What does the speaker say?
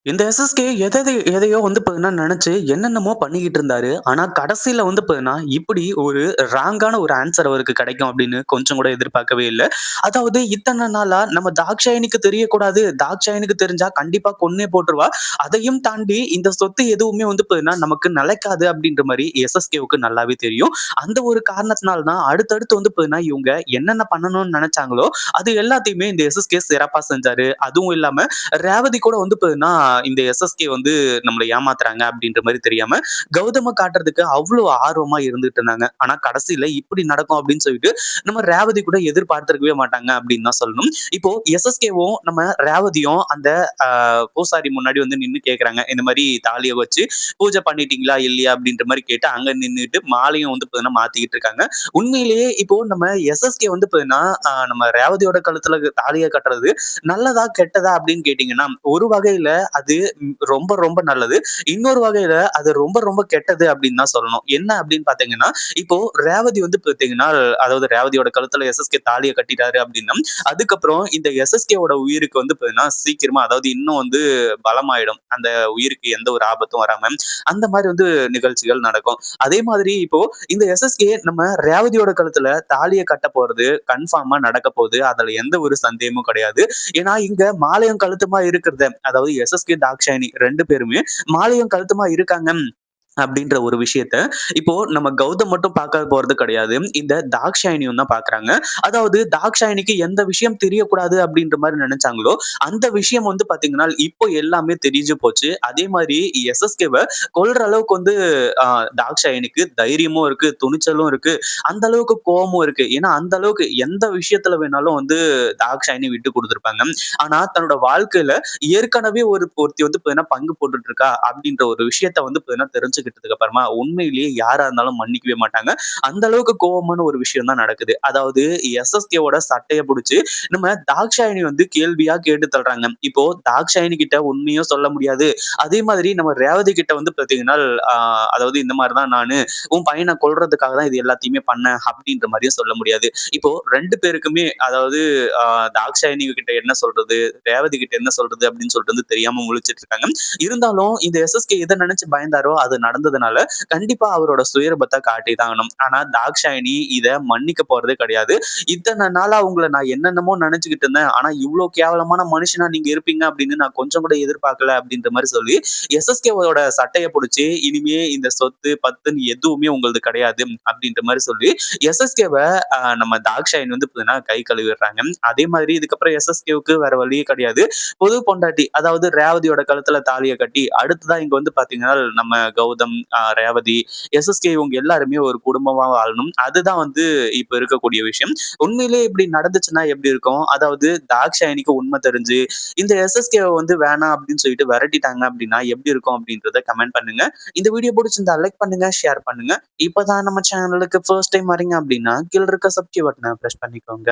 இந்த எஸ்எஸ்கே எதையோ வந்து பார்த்தீங்கன்னா நெனச்சு என்னென்னமோ பண்ணிக்கிட்டு இருந்தாரு. ஆனா கடைசில வந்து பார்த்தீங்கன்னா, இப்படி ஒரு ராங்கான ஒரு ஆன்ஸர் அவருக்கு கிடைக்கும் அப்படின்னு கொஞ்சம் கூட எதிர்பார்க்கவே இல்ல. அதாவது இத்தன நாளா நம்ம தாக்ஷாயணிக்கு தெரியக்கூடாது. தாக்ஷாயணிக்கு தெரிஞ்சா கண்டிப்பா கொன்னே போட்டுருவா. அதையும் தாண்டி இந்த சொத்து எதுவுமே வந்து பார்த்தீங்கன்னா, நமக்கு நிலைக்காது அப்படின்ற மாரி எஸ்எஸ்கேவுக்கு நல்லாவே தெரியும். அந்த ஒரு காரணத்தினால தான் அடுத்தடுத்து வந்து பார்த்தீங்கன்னா, இவங்க என்னென்ன பண்ணணும்னு நெனச்சாங்களோ, அது எல்லாத்தையுமே இந்த எஸ்எஸ்கே சிறப்பா செஞ்சாரு. அதுவும் இல்லாம ரேவதி கூட வந்து பார்த்தீங்கன்னா, இந்த எஸ்எஸ்கே வந்து நம்மள ஏமாத்துறாங்க அப்படின்ற மாரி தெரியாம, கௌதம காட்டுறதுக்கு அவ்ளோ ஆர்வமா இருந்துட்டு இருந்தாங்க. ஆனா கடைசில இப்படி நடக்கும் அப்படின்னு சொல்லிட்டு, நம்ம ரேவதி கூட எதிர்பார்த்திருக்கவே மாட்டாங்க அப்படின்னு தான் சொல்லணும். இப்போ எஸ்எஸ்கேவும் நம்ம ரேவதியும் அந்த அ பூசாரி முன்னாடி வந்து நின்னு கேட்கறாங்க. இந்த மாரி தாலிய வச்சு பூஜை பண்ணிட்டீங்களா? இல்லையா? அப்படின்ற மாரி கேட்டு அங்க நின்னுட்டு மாலையும் வந்து பார்த்தீங்கன்னா மாத்திக்கிட்டு இருக்காங்க. உண்மையிலேயே இப்போ நம்ம எஸ்எஸ்கே வந்து பார்த்தீங்கன்னா, நம்ம ரேவதியோட கழுத்துல தாலிய கட்டுறது நல்லதா? கெட்டதா? அப்படின்னு கேட்டீங்கன்னா, ஒரு வகையில அது ரொம்ப ரொம்ப நல்லது. இன்னொரு வகையில அது ரொம்ப ரொம்ப கெட்டது அப்படின்னு தான் சொல்லணும். என்ன அப்படின்னு பார்த்தீங்கன்னா, இப்போ ரேவதி வந்து பார்த்தீங்கன்னா, அதாவது ரேவதியோட கழுத்துல எஸ்எஸ்கே தாலிய கட்டிட்டாரு அப்படின்னா, அதுக்கப்புறம் இந்த எஸ்எஸ்கேவோட உயிருக்கு வந்து பார்த்தீங்கன்னா, சீக்கிரமா அதாவது இன்னும் வந்து பலமாயிடும். அந்த உயிருக்கு எந்த ஒரு ஆபத்தும் வராம, அந்த மாரி வந்து நிகழ்ச்சிகள் நடக்கும். அதே மாதிரி இப்போ இந்த எஸ்எஸ்கே நம்ம ரேவதியோட கழுத்துல தாலிய கட்ட போறது கன்ஃபார்மா நடக்க போகுது. அதுல எந்த ஒரு சந்தேகமும் கிடையாது. ஏன்னா, இங்க மாலையும் கழுத்துமா இருக்கிறது, அதாவது எஸ்எஸ்கே, தாக்ஷாயணி 2 பேருமே மாலையும் கழுத்துமா இருக்காங்க அப்படின்ற ஒரு விஷயத்த இப்போ நம்ம கௌதம் மட்டும் பார்க்க போறது கிடையாது. இந்த தாக்ஷாயணியும் தான் பார்க்குறாங்க. அதாவது தாக்ஷாயணிக்கு எந்த விஷயம் தெரியக்கூடாது அப்படின்ற மாரி நெனச்சாங்களோ, அந்த விஷயம் வந்து பார்த்தீங்கன்னா, இப்போ எல்லாமே தெரிஞ்சு போச்சு. அதே மாரி எஸ்எஸ்கேவ கொல்ற அளவுக்கு வந்து அ தாக்ஷாயணிக்கு தைரியமும் இருக்கு, துணிச்சலும் இருக்கு. அந்த அளவுக்கு கோவமும் இருக்கு. ஏன்னா, அந்த அளவுக்கு எந்த விஷயத்துல வேணாலும் வந்து தாக்ஷாயணி விட்டு குடுத்துருப்பாங்க. ஆனா, தன்னோட வாழ்க்கையில ஏற்கனவே ஒருத்தி வந்து பார்த்தீங்கன்னா, பங்கு போட்டுட்டு இருக்கா அப்படின்ற ஒரு விஷயத்த வந்து பார்த்தீங்கன்னா, தெரிஞ்சுக்கிட்டதுக்கு அப்புறமா உண்மையிலேயே யாரா இருந்தாலும் மன்னிக்கவே மாட்டாங்க. அந்த அளவுக்கு கோவமான ஒரு விஷயம் தான் நடக்குது. அதாவது எஸ்எஸ்கேவோட சட்டைய புடிச்சு நம்ம தாக்ஷாயணி வந்து கேள்வியா கேட்டு தள்ளுறாங்க. இப்போ தாக்ஷாயணி கிட்ட உண்மையும் சொல்ல முடியாது. அதே மாதிரி நம்ம ரேவதி கிட்ட வந்து பார்த்தீங்கன்னா, ஆ அதாவது இந்த மாரி தான் நானு உன் பையன கொல்றதுக்காக தான் இது எல்லாத்தையுமே பண்ணேன் அப்படின்ற மாரியும் சொல்ல முடியாது. இப்போ 2 பேருக்குமே அதாவது ஆ தாக்ஷாயணி கிட்ட என்ன சொல்றது? ரேவதி கிட்ட என்ன சொல்றது? அப்படின்னு சொல்லிட்டு வந்து தெரியாம முழிச்சுட்டு இருக்காங்க. இருந்தாலும் இந்த எஸ்எஸ்கே எத நினைச்சு பயந்தாரோ அது நடந்ததுனால, கண்டிப்பா அவரோட சுயரூபத்த காட்டி தான் ஆகணும். ஆனா தாக்ஷாயணி இத மன்னிக்க போறதே கிடையாது. இத்தன நாளா உங்கள நான் என்னென்னமோ நினைச்சுக்கிட்டு இருந்தேன். ஆனா இவ்ளோ கேவலமான மனுஷனா நீங்க இருப்பீங்க அப்படின்னு நான் கொஞ்சம் கூட எதிர்பார்க்கல அப்படின்ற மாரி சொல்லி, எஸ்எஸ்கேவோட சட்டைய புடிச்சு, இனிமே இந்த சொத்து, பத்துன்னு எதுவுமே உங்களது கிடையாது அப்படின்ற மாரி சொல்லி, எஸ்எஸ்கேவ நம்ம தாக்ஷாயணி வந்து பார்த்தீங்கன்னா கை கழுவிடுறாங்க. அதே மாதிரி இதுக்கப்புறம் எஸ்எஸ்கேவுக்கு வேற வழியே கிடையாது. புது பொண்டாட்டி அதாவது ரேவதியோட கழுத்துல தாலிய கட்டி, அடுத்ததா இங்க வந்து பார்த்தீங்கன்னா, நம்ம கௌதம், ரேவதி, எஸ்எஸ்கே இவங்க எல்லாருமே ஒரு குடும்பமா வாழணும். அதுதான் வந்து இப்ப இருக்கக்கூடிய விஷயம். உண்மையிலேயே இப்படி நடந்துச்சுன்னா எப்படி இருக்கும்? அதாவது தாக்ஷாயணிக்கு உண்மை தெரிஞ்சு, இந்த எஸ்எஸ்கேவ வந்து வேணாம் அப்படின்னு சொல்லிட்டு விரட்டிட்டாங்க அப்படின்னா எப்படி இருக்கும் அப்படின்றத கமெண்ட் பண்ணுங்க. இந்த வீடியோ பிடிச்சிருந்தா லைக் பண்ணுங்க, ஷேர் பண்ணுங்க. இப்பதான் நம்ம சேனலுக்கு ஃபர்ஸ்ட் டைம் வரீங்க அப்படின்னா, கீழ இருக்க சப்ஸ்கிரைப் பட்டன பிரஸ் பண்ணிக்கோங்க.